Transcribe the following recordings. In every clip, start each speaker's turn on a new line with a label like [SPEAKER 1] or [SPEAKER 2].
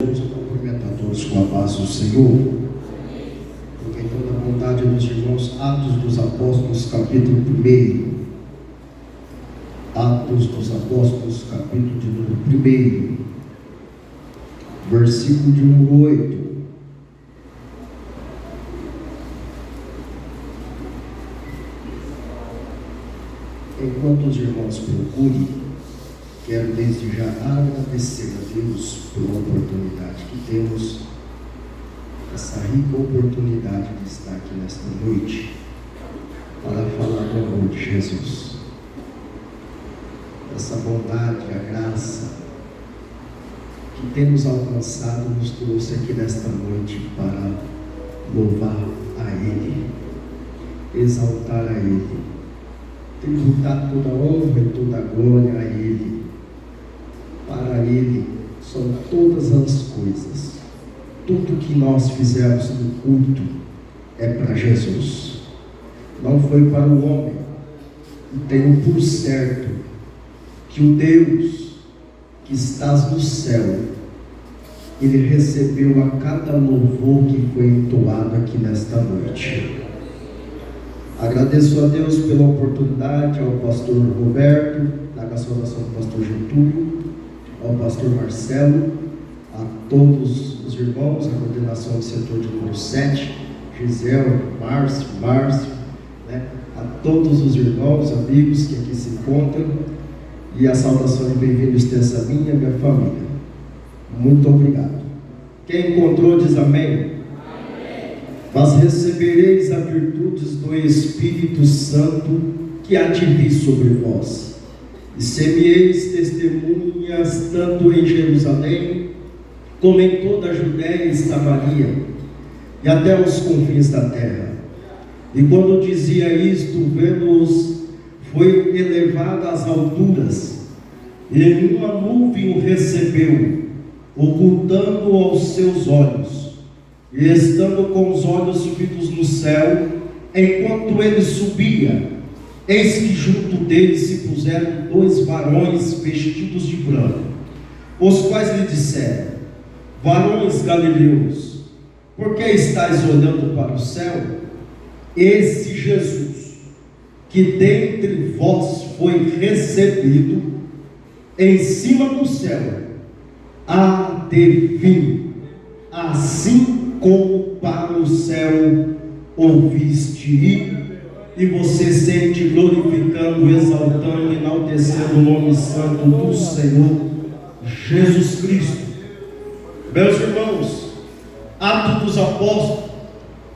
[SPEAKER 1] Vamos cumprimentar todos com a paz do Senhor. Porque em toda a vontade dos irmãos, Atos dos Apóstolos, capítulo 1. Atos dos Apóstolos, capítulo de número 1, versículo de número 8. Enquanto os irmãos procurem, quero desde já agradecer a Deus pela oportunidade que temos, essa rica oportunidade de estar aqui nesta noite, para falar do amor de Jesus. Essa bondade, a graça que temos alcançado nos trouxe aqui nesta noite para louvar a Ele, exaltar a Ele, tributar toda a honra e toda a glória a Ele. Para Ele são todas as coisas. Tudo que nós fizemos no culto é para Jesus. Não foi para o homem. E tenho por certo que o Deus que estás no céu, Ele recebeu a cada louvor que foi entoado aqui nesta noite. Agradeço a Deus pela oportunidade, ao pastor Roberto, da saudação do pastor Getúlio, ao pastor Marcelo, a todos os irmãos, a coordenação do setor de número 7, Gisele, Márcio, a todos os irmãos, amigos que aqui se encontram, e a saudação de bem-vindo extensa a minha família. Muito obrigado. Quem encontrou diz amém. Mas recebereis a virtudes do Espírito Santo que há de vir sobre vós, e semeis testemunhas tanto em Jerusalém, como em toda a Judéia e Samaria, e até os confins da terra. E quando dizia isto, vendo-os, foi elevado às alturas, e em uma nuvem o recebeu, ocultando aos seus olhos. E estando com os olhos fitos no céu, enquanto ele subia, eis que junto dele se puseram 2 varões vestidos de branco, os quais lhe disseram: varões galileus, por que estáis olhando para o céu? Esse Jesus, que dentre vós foi recebido em cima do céu, há de vir, assim como para o céu ouviste ir, e você sente glorificando, exaltando, enaltecendo o nome santo do Senhor Jesus Cristo. Meus irmãos, Atos dos Apóstolos,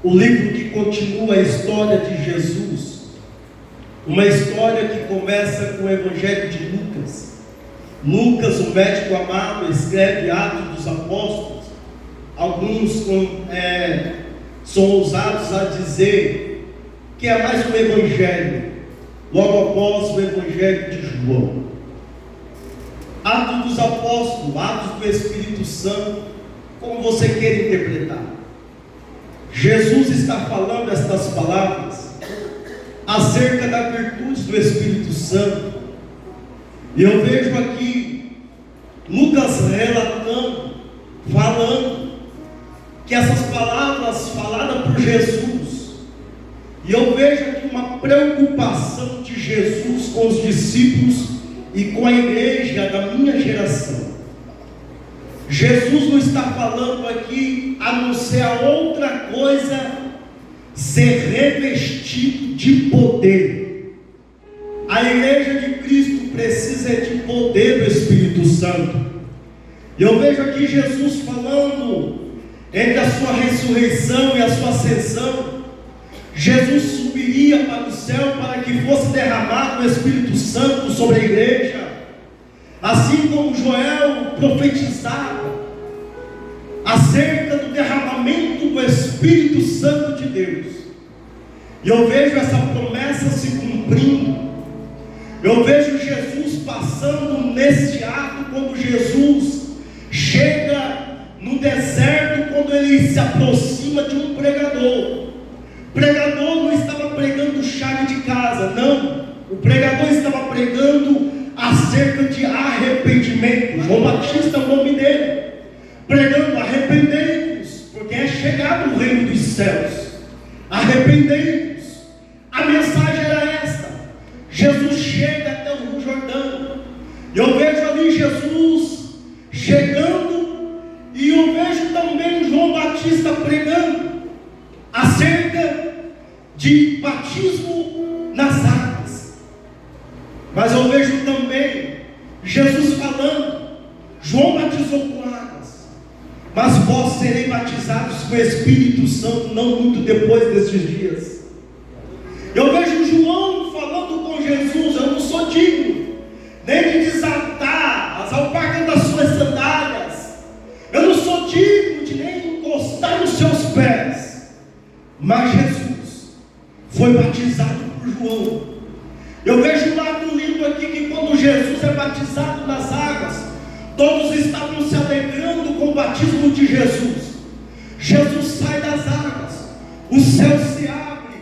[SPEAKER 1] o livro que continua a história de Jesus, uma história que começa com o Evangelho de Lucas. Lucas, o médico amado, escreve Atos dos Apóstolos. Alguns são ousados a dizer que é mais um evangelho, logo após o evangelho de João. Atos dos Apóstolos, Atos do Espírito Santo, como você quer interpretar. Jesus está falando estas palavras acerca da virtude do Espírito Santo, e eu vejo aqui Lucas relatando, falando que essas palavras faladas por Jesus, e eu vejo aqui uma preocupação de Jesus com os discípulos e com a igreja da minha geração. Jesus não está falando aqui a não ser a outra coisa, ser revestido de poder. A igreja de Cristo precisa de poder do Espírito Santo. E eu vejo aqui Jesus falando entre a sua ressurreição e a sua ascensão. Jesus subiria para o céu para que fosse derramado o Espírito Santo sobre a igreja, assim como Joel profetizava acerca do derramamento do Espírito Santo de Deus. E eu vejo essa promessa se cumprindo. Eu vejo Jesus passando nesse ato, quando Jesus chega no deserto, quando ele se aproxima de um pregador. O pregador não estava pregando chave de casa, não. O pregador estava pregando acerca de arrependimento. João Batista é o nome dele.
[SPEAKER 2] pregando: arrependei-vos, porque é chegado o reino dos céus. Arrependei-vos. A mensagem era esta. Jesus chega até o Rio Jordão. Eu vejo ali Jesus chegando, e eu vejo também João Batista pregando acerca de batismo nas águas. Mas eu vejo também Jesus falando: João batizou com águas, mas vós sereis batizados com o Espírito Santo não muito depois desses dias. Eu vejo João falando com Jesus: eu não sou digno nem de desatar as alparcas das suas sandálias, eu não sou digno de nem encostar nos seus pés. Mas Jesus foi batizado por João. Eu vejo lá no livro aqui que quando Jesus é batizado nas águas, todos estavam se alegrando com o batismo de Jesus. Jesus sai das águas, o céu se abre,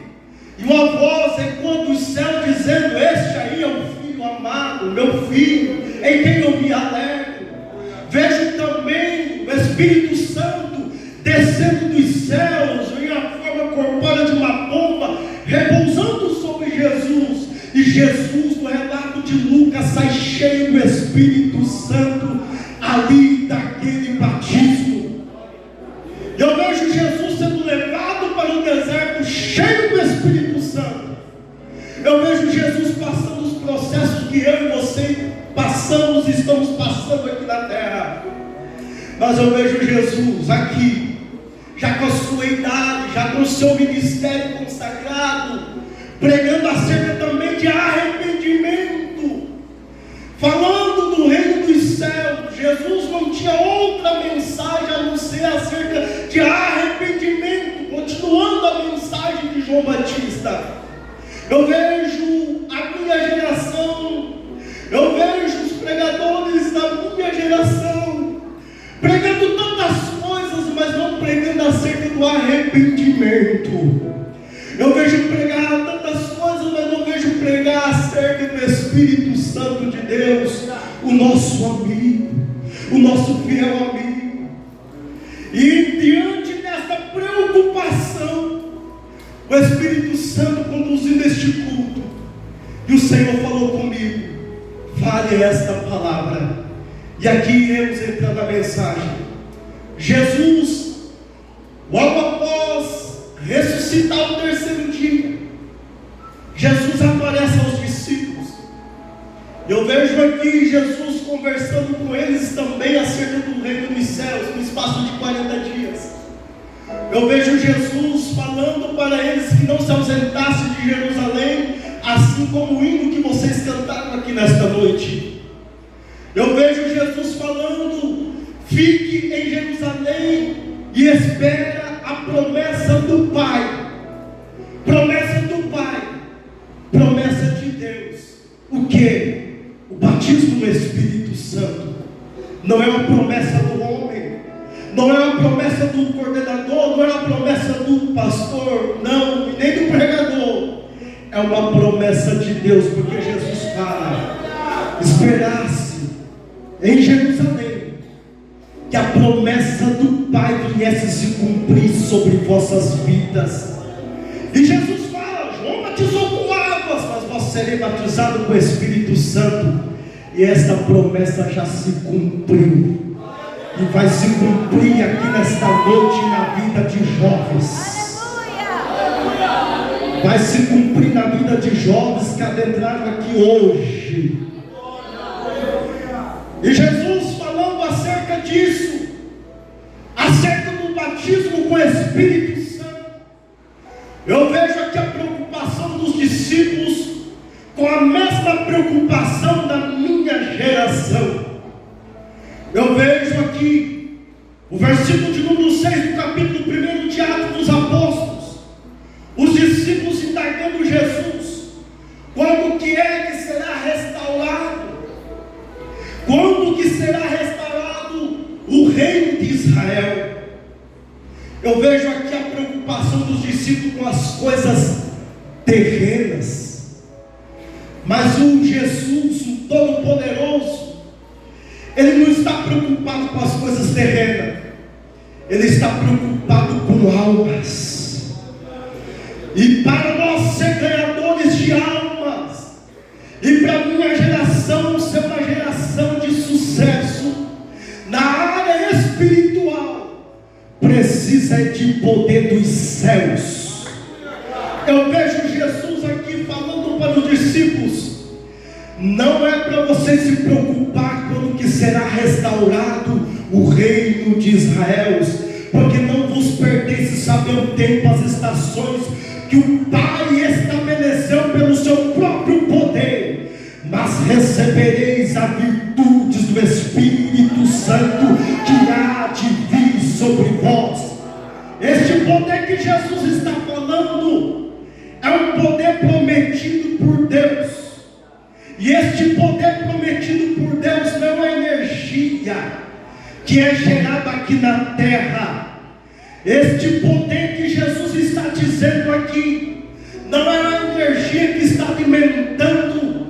[SPEAKER 2] e uma voz ecoa do céu dizendo: este aí é o Filho amado, meu Filho, em quem eu me alegro. Vejo também o Espírito Santo descendo dos céus em a forma corpórea de uma pomba, repousando sobre Jesus. E Jesus, no relato de Lucas, sai cheio do Espírito Santo ali daquele batismo. Eu vejo Jesus sendo levado para o deserto cheio do Espírito Santo. Eu vejo Jesus passando os processos que eu e você passamos e estamos passando aqui na terra. Mas eu vejo Jesus aqui, já com a sua idade, já com o seu ministério consagrado, pregando acerca também de arrependimento, falando do reino dos céus. Jesus não tinha outra mensagem a não ser acerca de arrependimento, continuando a mensagem de João Batista. Eu vejo a minha geração, eu vejo os pregadores da minha geração pregando tantas coisas, mas não pregando acerca do arrependimento. Eu vejo pregar tantas coisas, mas não vejo pregar acerca do Espírito Santo de Deus, o nosso amigo, o nosso fiel amigo. E diante dessa preocupação, o Espírito Santo conduzindo este culto, e o Senhor falou comigo: fale esta palavra. E aqui iremos entrar na mensagem. Jesus, logo após ressuscitar o terceiro dia, Jesus aparece aos discípulos. Eu vejo aqui Jesus conversando com eles também acerca do reino dos céus, no espaço de 40 dias. Eu vejo Jesus falando para eles que não se ausentassem de Jerusalém, assim como o hino que vocês cantaram aqui nesta noite. Eu vejo Jesus falando: fique em Jerusalém e espera a promessa do Pai. Promessa do Pai, promessa de Deus. O que? O batismo no Espírito Santo. Não é uma promessa do homem, não é uma promessa do coordenador, não é uma promessa do pastor, não, e nem do pregador. É uma promessa de Deus, porque Jesus fala: esperasse em Jerusalém que a promessa do Pai viesse se cumprir sobre vossas vidas. E Jesus fala: João batizou com águas, mas vós sereis batizados com o Espírito Santo. E esta promessa já se cumpriu, e vai se cumprir aqui nesta noite na vida de jovens. Vai se cumprir na vida de jovens que adentraram aqui hoje. E Jesus falando acerca disso, acerca do batismo com o Espírito Santo, eu vejo aqui a preocupação dos discípulos com a mesma preocupação da minha geração. Eu vejo aqui o versículo de número 6 do capítulo 1 de Atos dos Apóstolos, os discípulos indagando Jesus: quando que é que será restaurado? Quando que será restaurado o reino de Israel? Eu vejo aqui a preocupação dos discípulos com as coisas terrenas. Mas o Jesus, o Todo-Poderoso, Ele não está preocupado com as coisas terrenas. Ele está preocupado com almas. E para nós ser ganhadores de almas, e para a minha geração ser uma geração de sucesso na área espiritual, precisa de poder dos céus. Eu vejo Jesus aqui falando para os discípulos: não é para você se preocupar quando que será restaurado o reino de Israel, porque não vos pertence saber o tempo, as estações que o Pai estabeleceu pelo seu próprio poder, mas recebereis a virtudes do Espírito Santo que há de vir sobre vós. Este poder que Jesus está falando é um poder prometido por Deus. E este poder prometido por Deus não é energia que é gerada aqui na terra. Este poder que Jesus está dizendo aqui não é a energia que está alimentando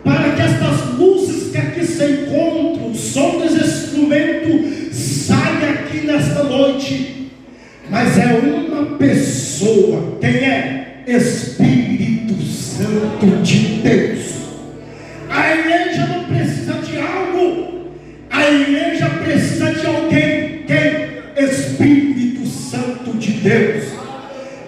[SPEAKER 2] para que estas luzes que aqui se encontram, o som dos instrumentos, saia aqui nesta noite, mas é uma pessoa. Quem é? Espírito Santo de Deus. A igreja não precisa de algo, a igreja precisa de alguém. Quem? Espírito Santo de Deus.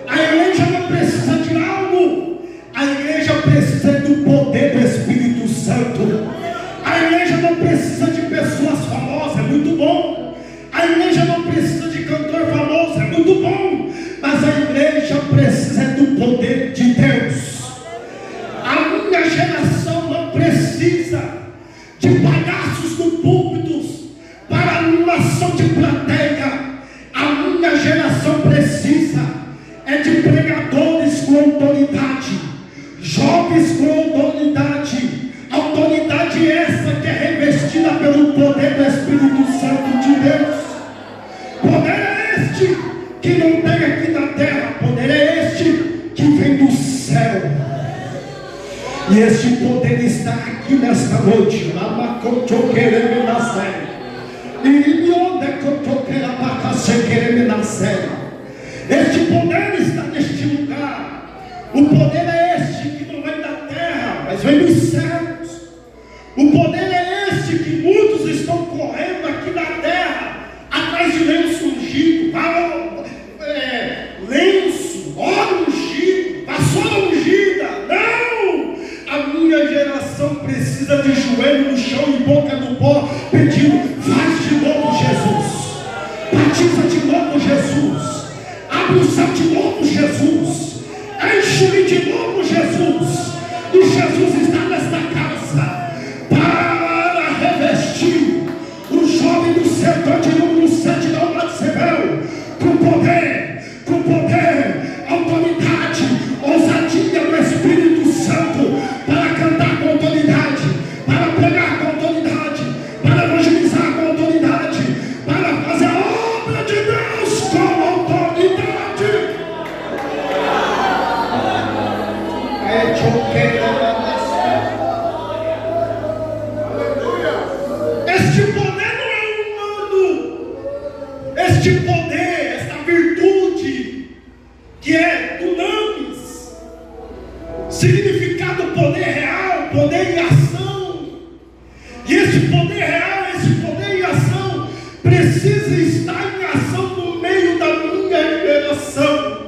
[SPEAKER 2] A igreja não precisa de algo, a igreja precisa do poder do Espírito Santo. A igreja não precisa de pessoas famosas, é muito bom. A igreja não precisa de cantor famoso, é muito bom. Mas a igreja precisa do poder de Deus. A minha geração não precisa de palhaços no púlpitos para animação de plateia. A minha geração precisa de pregadores com autoridade, jovens com autoridade. Autoridade essa que é revestida pelo poder do Espírito Santo de Deus. Poder é este que não tem aqui na terra, poder é este que vem do céu. E este poder está aqui nesta noite. Este poder está neste lugar. O poder é este que não vem da terra, mas vem dos céus. O poder é este que muitos estão correndo aqui na terra atrás de lenço ungido, lenço, óleo ungido, vassoura ungida. Não! A minha geração precisa de joelho no chão e boca no pó, pedindo: faz de novo, Jesus. Batiza de novo, Jesus. Abre o céu de novo, Jesus. Enche-me de novo, Jesus. E Jesus está nesta casa para revestir o jovem do setor de número 7 da Umatsebel com poder, autoridade, ousadia do Espírito Santo, para cantar com autoridade, para pregar com autoridade, para evangelizar com autoridade, para fazer a obra de Deus com autoridade. Este poder não é humano. Este poder, esta virtude, que é dunamis, significado poder real, poder em ação. E esse poder real, esse poder em ação, precisa estar em ação no meio da minha geração.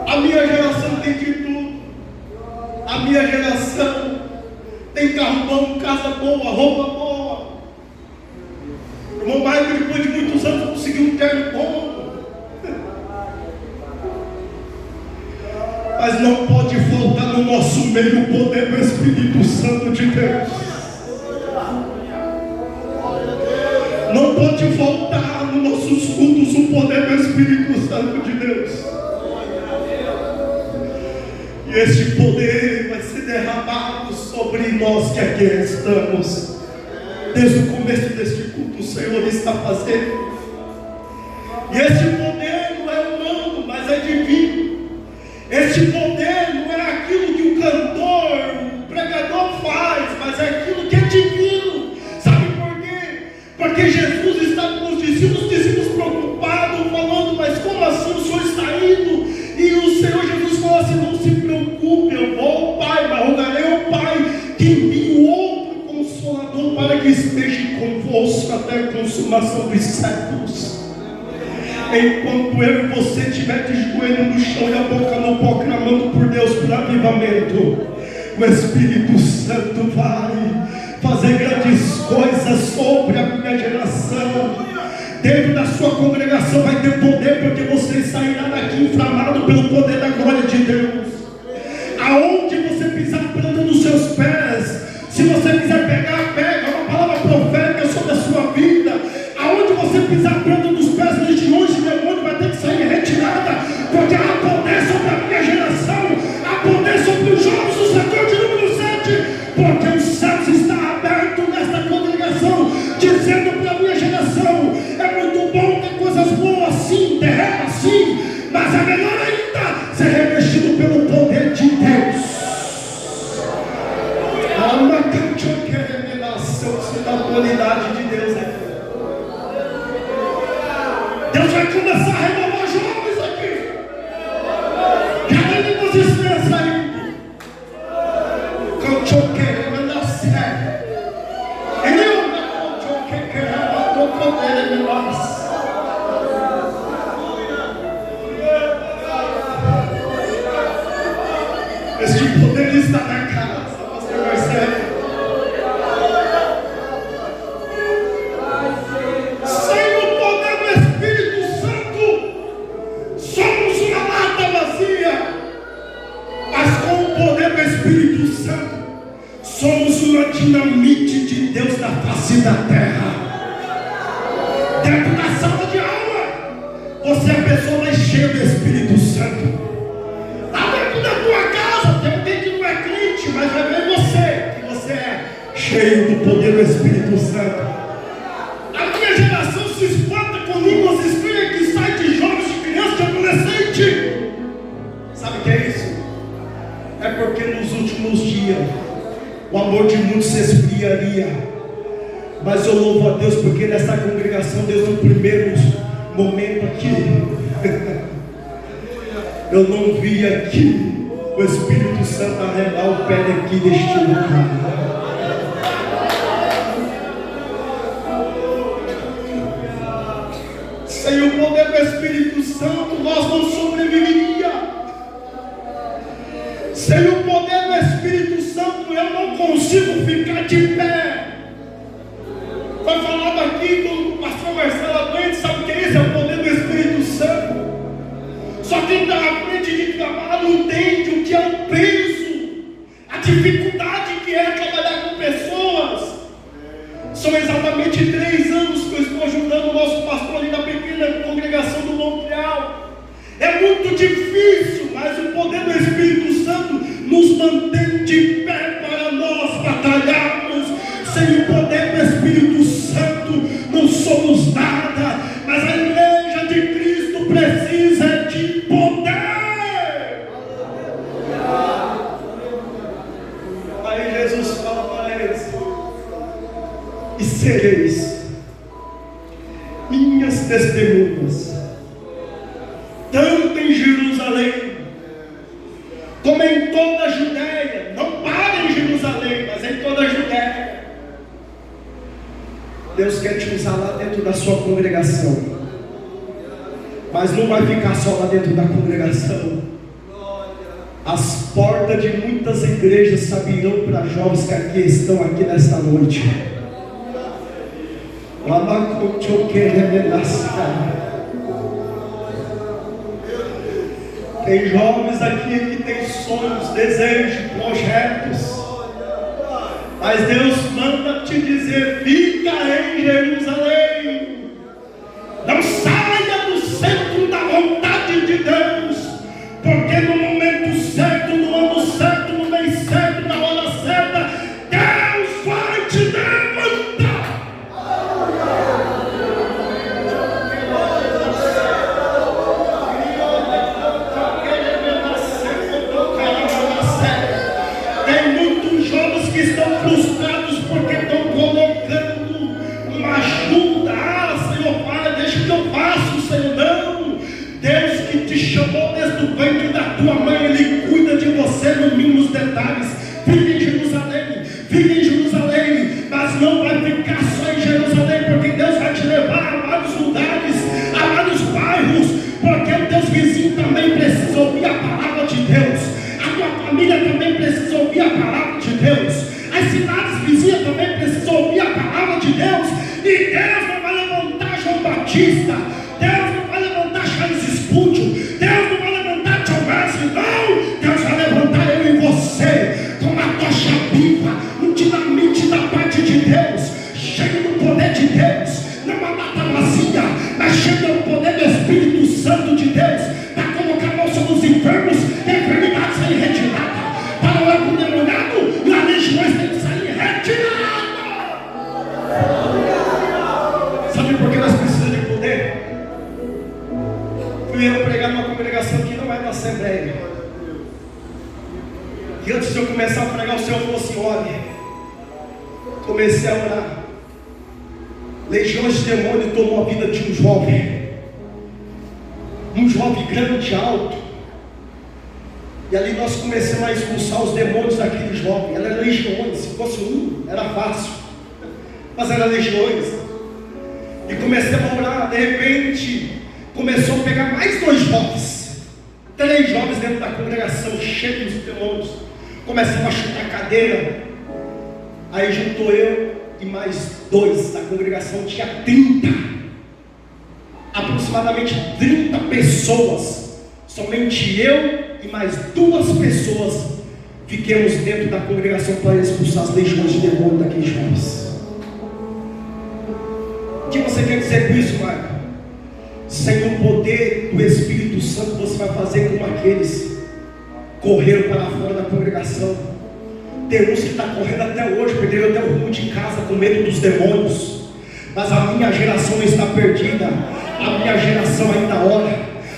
[SPEAKER 2] A minha geração tem de tudo. A minha geração tem carro bom, casa boa, roupa boa. O irmão Maicon, depois de muitos anos, conseguiu um terno bom. Mas não pode faltar no nosso meio o poder do Espírito Santo de Deus. Não pode faltar nos nossos cultos o poder do Espírito Santo de Deus. E este poder vai ser derramado sobre nós que aqui estamos. Desde o começo deste culto, o Senhor está fazendo. E este poder não é humano, mas é divino. Este poder não é aquilo que o cantor, o pregador faz, mas é aquilo que é divino. Sabe por quê? Porque Jesus está com os discípulos consumação dos séculos. Enquanto eu e você estiver de joelho no chão e a boca no pó, clamando por Deus por avivamento, o Espírito Santo vai fazer grandes coisas sobre a minha geração. Dentro da sua congregação vai ter poder, porque você sairá daqui inflamado pelo poder da glória de Deus. Aonde você pisar a planta dos seus pés, se você quiser pegar, pega uma palavra profética sobre a sua vida. Aonde você pisar a planta dos pés, legiões de demônio vai ter que sair retirada, porque há poder sobre a minha geração, há poder sobre os jovens do setor de número 7, porque os céus estão abertos nesta congregação, dizendo para a minha geração: é muito bom ter coisas boas assim, terreno assim, mas é melhor ainda ser revestido pelo poder de Deus. Da autoridade de Deus aqui. Deus vai começar a renovar jovens aqui. Já tem umas estrelas aí. Cantou querendo nascer. Eu não cantou querendo, estou podendo me lançar. Este poder está na casa, pastor Marcelo. Espírito Santo, somos uma dinamite de Deus na face da terra. Dentro da sala de aula, você é a pessoa mais cheia do Espírito Santo. Lá dentro da tua casa, tem alguém que não é crente, mas vai ver você, que você é cheio do poder do Espírito Santo. A minha geração se espanta com línguas estranhas que saem de jovens, de crianças, de adolescentes. Sabe o que é isso? É porque nos últimos dias o amor de muitos se esfriaria. Mas eu louvo a Deus, porque nessa congregação, Deus, no primeiro momento aqui, eu não vi aqui o Espírito Santo arrelar o pé daqui deste lugar. Sem o poder do Espírito Santo, nós não sobreviveríamos. Sem o poder do Espírito Santo, eu não consigo ficar de pé. Foi falado aqui com o pastor Marcelo Aguente, sabe o que é isso? É o poder do Espírito Santo. Só quem está à frente de trabalho não entende o que é o peso, a dificuldade que é trabalhar com pessoas. São exatamente 3 anos que eu estou ajudando o nosso pastor ali na pequena congregação do Montreal. É muito difícil, mas o poder do Espírito Santo nos mantém de pé para nós batalharmos. Sem o poder do Espírito Santo não somos nada, mas a igreja de Cristo precisa de poder. Aí Jesus fala para eles: e sereis minhas testemunhas, tanto em Jerusalém, como em toda a Judéia. Não para em Jerusalém, mas em toda a Judéia. Deus quer te usar lá dentro da sua congregação, mas não vai ficar só lá dentro da congregação. As portas de muitas igrejas se abrirão para jovens que aqui estão aqui nesta noite. Tem jovens aqui que têm sonhos, desejos, projetos, mas Deus manda te dizer: fica em Jerusalém, não saia do centro da vontade de Deus, porque no momento certo, no ano certo, no mês certo, na hora certa, Deus vai te levantar. Tem muitos jovens que estão frustrados porque estão colocando uma ajuda. Senhor, para, deixa que eu faço, Senhor. Não, Deus que te chamou desde o ventre da tua mãe, Ele cuida de você nos mínimos detalhes. Fica em Jerusalém, mas não vai ficar só em Jerusalém, porque Deus vai te vários lugares, há vários bairros, porque o teu vizinho também precisa ouvir a palavra de Deus, a tua família também precisa ouvir a palavra de Deus, as cidades vizinhas também precisam ouvir a palavra de Deus. E Deus não vai levantar João Batista, Deus não vai levantar Charles Spurgeon, Deus não vai levantar John Wesley, não. Deus vai levantar eu e você com uma tocha viva, um dinamite da parte de Deus, cheio do poder de Deus, não uma lata vazia, mas cheio do poder do Espírito Santo de Deus, para colocar a mão sobre os enfermos e a enfermidade sair retirada, para o ego demoniado e as legiões têm que sair retiradas. Sabe por que nós precisamos de poder? Fui eu pregar numa congregação que não é da Assembleia, e antes de eu começar a pregar, o Senhor falou assim: olha, comecei a orar, legiões de demônio tomou a vida de um jovem grande, alto, e ali nós começamos a expulsar os demônios daquele jovem. Era legiões, se fosse um era fácil, mas era legiões. E comecei a orar, de repente começou a pegar mais 2 jovens, 3 jovens dentro da congregação, cheios de demônios. Começamos a chutar a cadeira. Aí juntou eu e mais 2 da congregação, tinha 30, aproximadamente 30 pessoas. Somente eu e mais 2 pessoas fiquemos dentro da congregação para expulsar as legiões de demônio daqueles jovens. O que você quer dizer com isso, Marco? Sem o poder do Espírito Santo, você vai fazer como aqueles correram para fora da congregação. Tem uns que estão correndo até hoje, perderam até o rumo de casa com medo dos demônios. Mas a minha geração não está perdida, a minha geração ainda ora,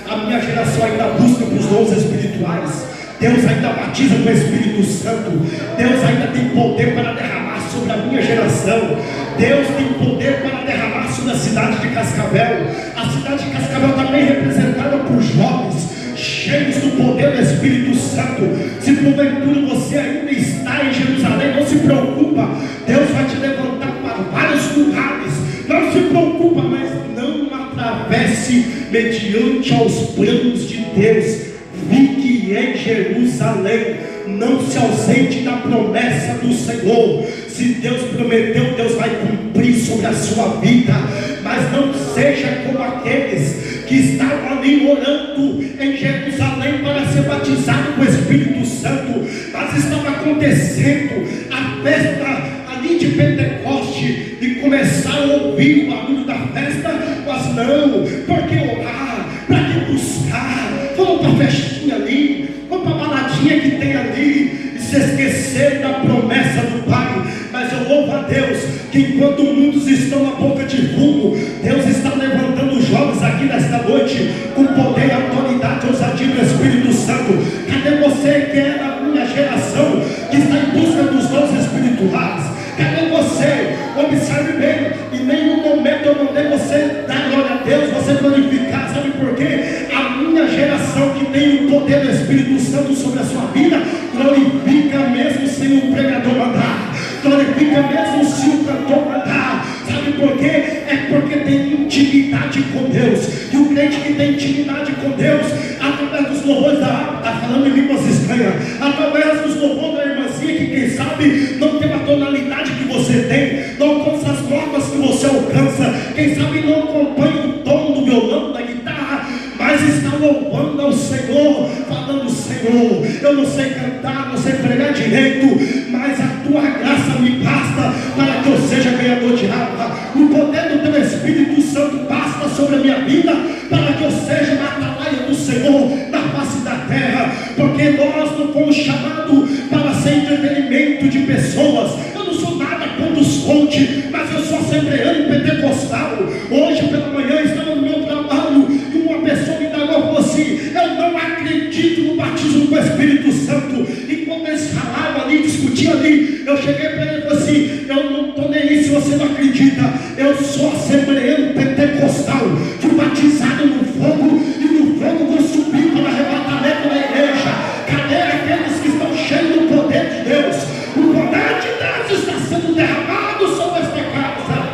[SPEAKER 2] a minha geração ainda busca para os dons espirituais. Deus ainda batiza com o Espírito Santo. Deus ainda tem poder para derramar sobre a minha geração. Deus tem poder para derramar sobre a cidade de Cascavel. A cidade de Cascavel também representada por jovens cheios do poder do Espírito Santo. Se porventura você ainda está em Jerusalém, não se preocupa, Deus vai te levantar para vários lugares. Não se preocupa, mas não atravesse mediante aos planos de Deus. Fique em Jerusalém, não se ausente da promessa do Senhor. Se Deus prometeu, Deus vai cumprir sobre a sua vida. Mas não seja como aqueles que estavam ali orando em Jerusalém para ser batizado com o Espírito Santo, mas estava acontecendo a festa ali de Pentecoste e começaram a ouvir o barulho da festa, mas não, porque orar, para que buscar, vamos para a festinha ali, vamos para a baladinha que tem ali, e se esquecer da promessa do Pai. Mas eu louvo a Deus que enquanto muitos estão na boca de fumo, Deus está levantando os jovens aqui nesta noite com poder e autoridade, ousadia do Espírito Santo. Cadê você que é da minha geração, que está em busca dos dons espirituais? Cadê você? Observe bem, em nenhum momento eu mandei você dar glória a Deus, você glorificar. Sabe por quê? A minha geração que tem o poder do Espírito Santo sobre a sua vida, glorifica mesmo sem o pregador mandar, glorifica mesmo se o cantor mandar. Sabe por quê? É porque tem intimidade com Deus. E o crente que tem intimidade com Deus, através dos louvores da harpa, está falando em línguas estranhas, através dos louvores da irmãzinha, que quem sabe não tem a tonalidade que você tem, não alcança as notas que você alcança, quem sabe não acompanha o tom do violão, da guitarra, mas está louvando ao Senhor, falando: Senhor, eu não sei cantar, não sei pregar direito, mas a tua graça me basta para que eu seja ganhador de alma. O poder do teu Espírito Santo basta sobre a minha vida para que eu seja uma atalaia do Senhor na face da terra, porque nós não fomos chamados para ser entretenimento de pessoas. Eu não sou nada contra os conte, mas eu sou assembleano pentecostal. Hoje pela manhã estava no meu trabalho e uma pessoa me indagou e falou assim: eu não acredito no batismo com o Espírito Santo. E quando eles falavam ali, discutiam ali, eu cheguei para ele e falei assim: eu não estou nem aí se você não acredita, eu sou assembleano pentecostal, fui batizado no fogo e no fogo vou subir para o arrebatamento da igreja. Cadê aqueles que estão cheios do poder de Deus? O poder de Deus está sendo derramado sobre esta casa.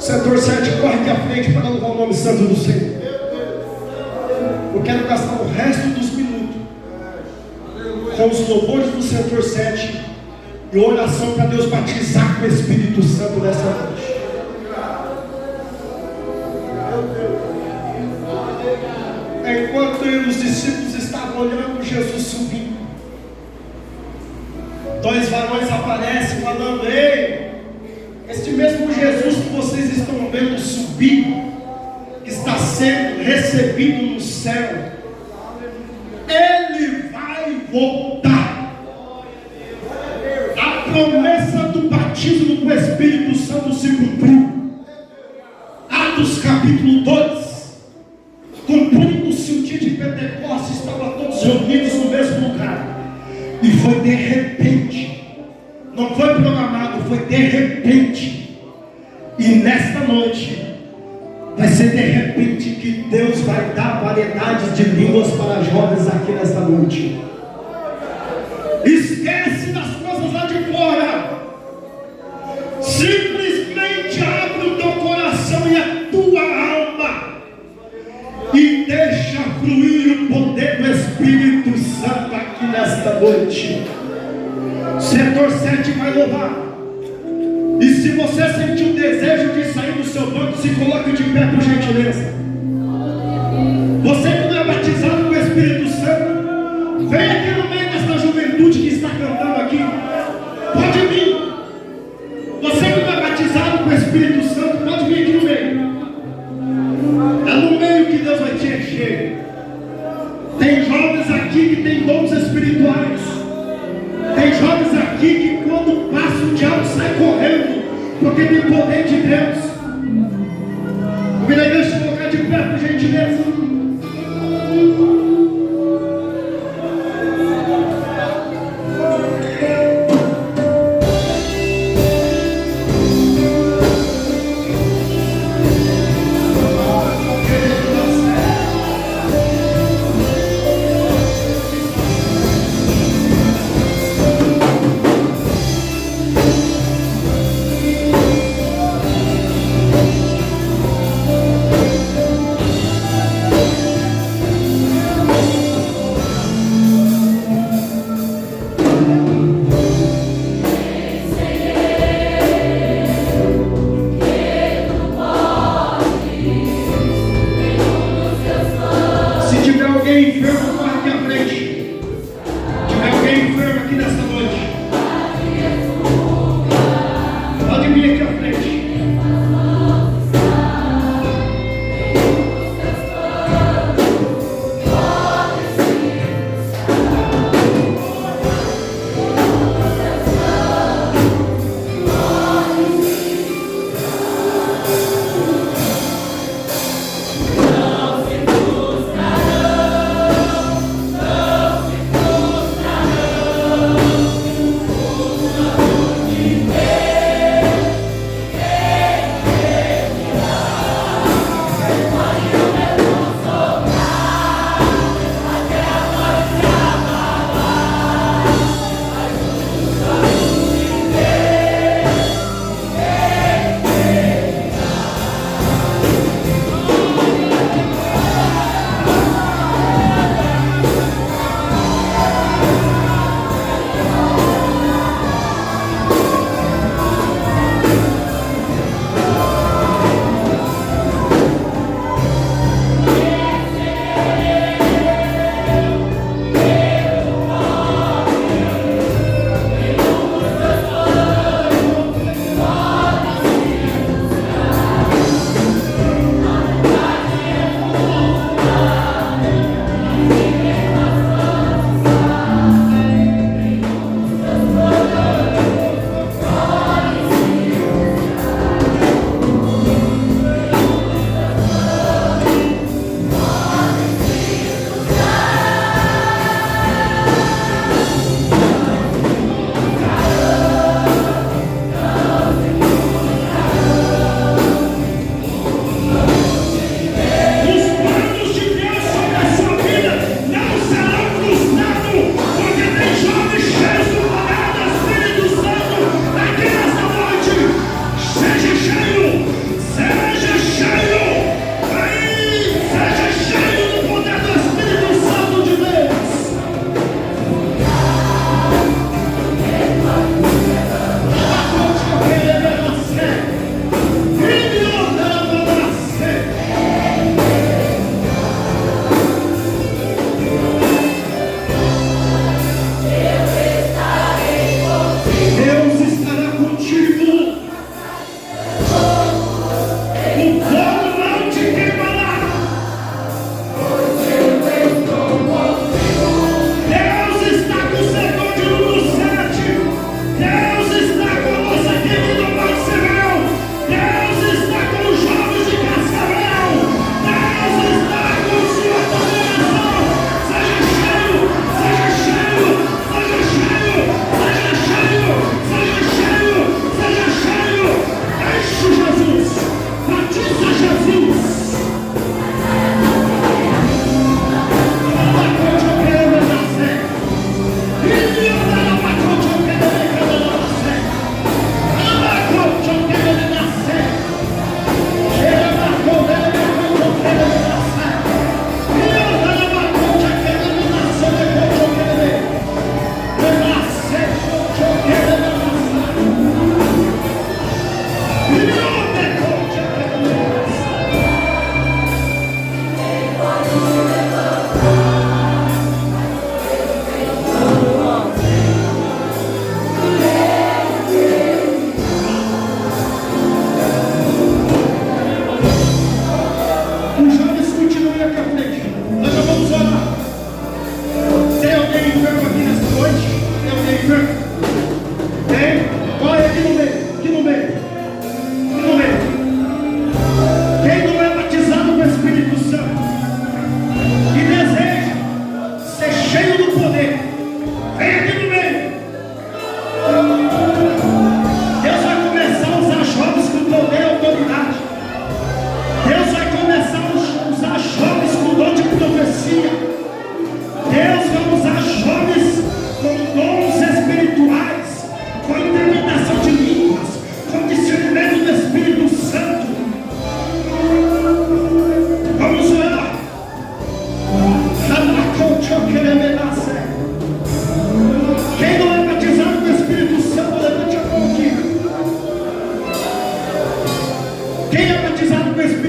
[SPEAKER 2] Setor 7, corre aqui à frente para louvar o nome santo do Senhor. Eu quero gastar o resto dos minutos com os louvores do setor 7 e oração para Deus batizar com o Espírito Santo nessa noite. Enquanto os discípulos estavam olhando Jesus subindo, dois varões aparecem falando: ei, este mesmo Jesus que vocês estão vendo subir, que está sendo recebido no céu, Ele vai voltar. A promessa do batismo com o Espírito Santo se cumpriu. Atos capítulo 2. Cumprindo-se o dia de Pentecostes, estavam todos reunidos no mesmo lugar. E foi de repente, não foi programado, foi de repente. E nesta noite vai ser de repente que Deus vai dar variedades de línguas para jovens aqui nesta noite. Esquece das coisas lá de fora. Simplesmente abre o teu coração e a tua alma e deixa fluir o poder do Espírito Santo aqui nesta noite. Setor 7 vai louvar. E se você sentir o desejo de sair do seu banco, se coloque de pé por gentileza. Você que não é batizado com o Espírito Santo, vem aqui no meio desta juventude que está cantando aqui. Pode vir. Você que não é batizado com o Espírito Santo, pode vir aqui no meio. É no meio que Deus vai te encher. Tem jovens aqui que têm dons espirituais. Tem jovens aqui que quando passa o diabo sai correndo, porque tem poder de Deus. Me deixa colocar de pé por gentileza.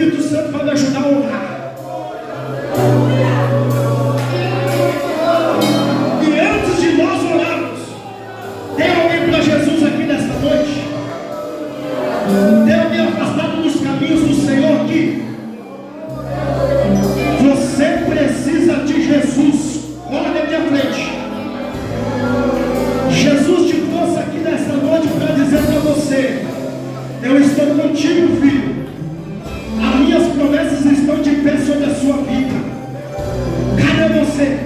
[SPEAKER 2] Espírito Santo vai me ajudar a orar. E antes de nós orarmos, tem alguém para Jesus aqui nesta noite? Tem alguém afastado dos caminhos do Senhor aqui? Você precisa de Jesus. Olha aqui à frente. Jesus te trouxe aqui nesta noite para dizer para você: eu estou contigo, filho. As minhas promessas estão de pé sobre a sua vida. Cadê você?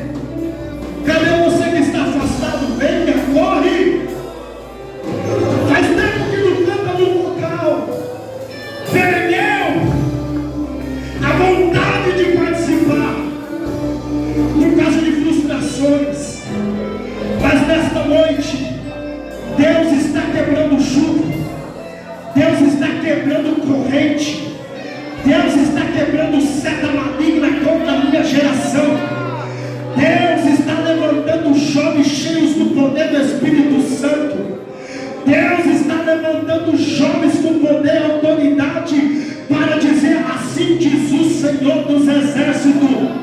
[SPEAKER 2] Cadê você que está afastado? Venha, corre. Faz tempo que não canta no vocal. Perdeu a vontade de participar por causa de frustrações. Mas nesta noite, Deus está quebrando jugo. Deus está quebrando corrente. Deus está quebrando seta maligna contra a minha geração. Deus está levantando jovens cheios do poder do Espírito Santo. Deus está levantando jovens com poder e autoridade para dizer: assim diz o Senhor dos Exércitos.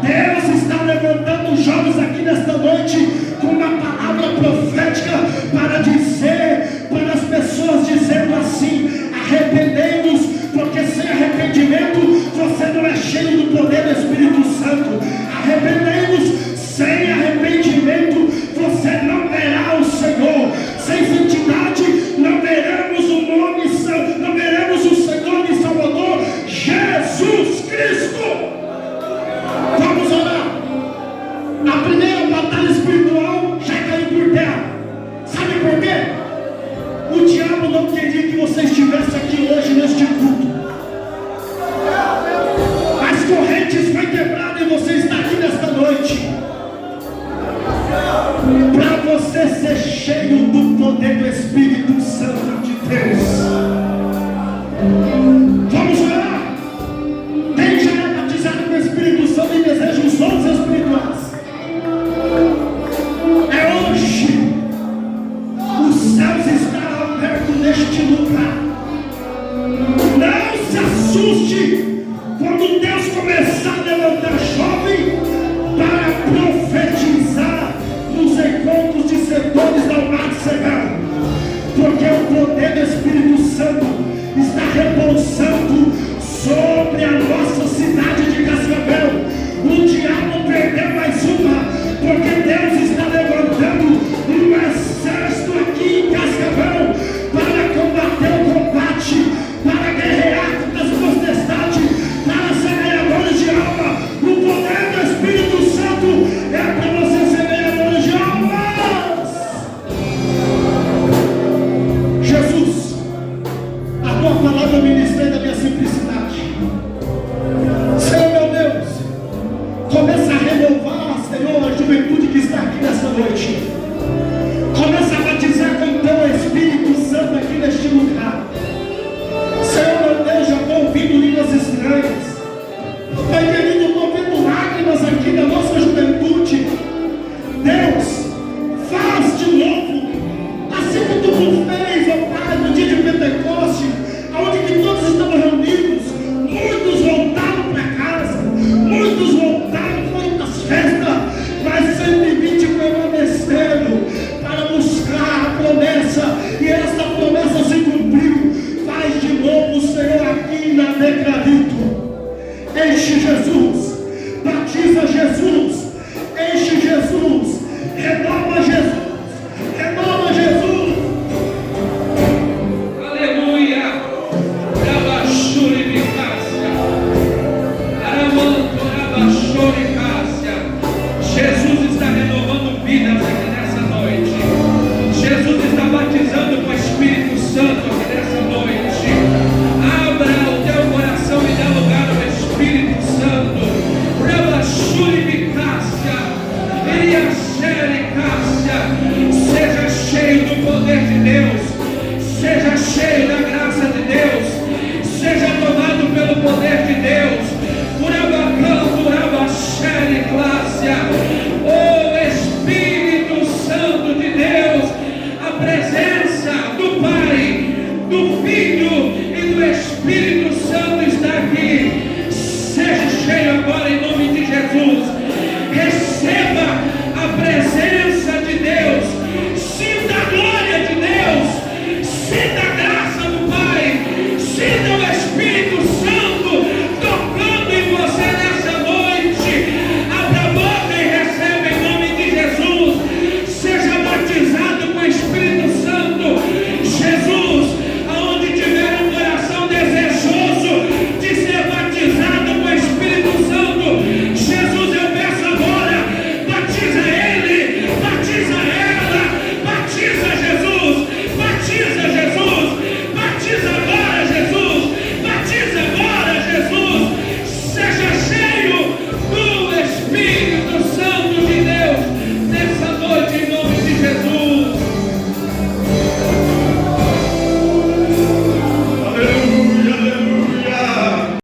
[SPEAKER 2] Deus está levantando jovens aqui nesta noite com uma palavra profética para dizer para as pessoas, dizendo assim: arrependei-vos, porque sem arrependimento você não é cheio do poder do Espírito Santo. Arrependei-vos, sem arrependimento você não verá o Senhor. Sem santidade não veremos o nome, não veremos o Senhor e Salvador Jesus Cristo. Vamos orar. A primeira batalha espiritual já caiu por terra. Sabe por quê? O diabo não queria que você estivesse aqui hoje neste culto. As correntes foram quebradas e você está aqui nesta noite para você ser cheio do poder do Espírito Santo de Deus. Vamos orar. Quem já é batizado com o Espírito Santo e deseja os dons espirituais? É hoje. Os céus estarão abertos neste lugar. Não se assuste quando Deus começar a levantar jovem para profetizar nos encontros de setores da Almada Severo, porque o poder do Espírito Santo está repousando sobre a nossa cidade de Cascavel. O diabo perdeu mais uma, porque Deus está levantando um exército aqui em Cascavel para combater o combate, para guerrear contra as potestades, para ser ganhadores de alma. O poder do Espírito Santo é para você ser ganhadores de almas. Jesus, a tua palavra eu ministrei da minha simplicidade. Senhor meu Deus, começa a renovar, Senhor, a juventude que está aqui nesta noite. Começa a batizar com o teu Espírito Santo aqui neste lugar. Senhor meu Deus, já estou ouvindo línguas estranhas. Pai querido, estou ouvindo lágrimas aqui da nossa juventude. Deus, faz de novo, assim como tu fez, ó Pai, no dia de Pentecoste, onde que todos estavam reunidos. Muitos voltaram para casa, muitos voltaram, foram muitas festas, mas 120 permaneceram para buscar a promessa, e essa promessa se cumpriu. Faz de novo, Senhor, aqui na Declarito. Enche Jesus, batiza Jesus, enche Jesus, renova Jesus, renova Jesus.
[SPEAKER 3] Aleluia. Rabachuri Bicácia, Aramanto, Rabachuri Cássia. Jesus está renovando vidas aqui nessa noite. Jesus está batizando com o Espírito Santo aqui nessa noite. Abra o teu coração e dá lugar ao Espírito Santo. Rabachuri Bicácia, Iriachere Cássia. Seja cheio do poder de Deus, seja cheio da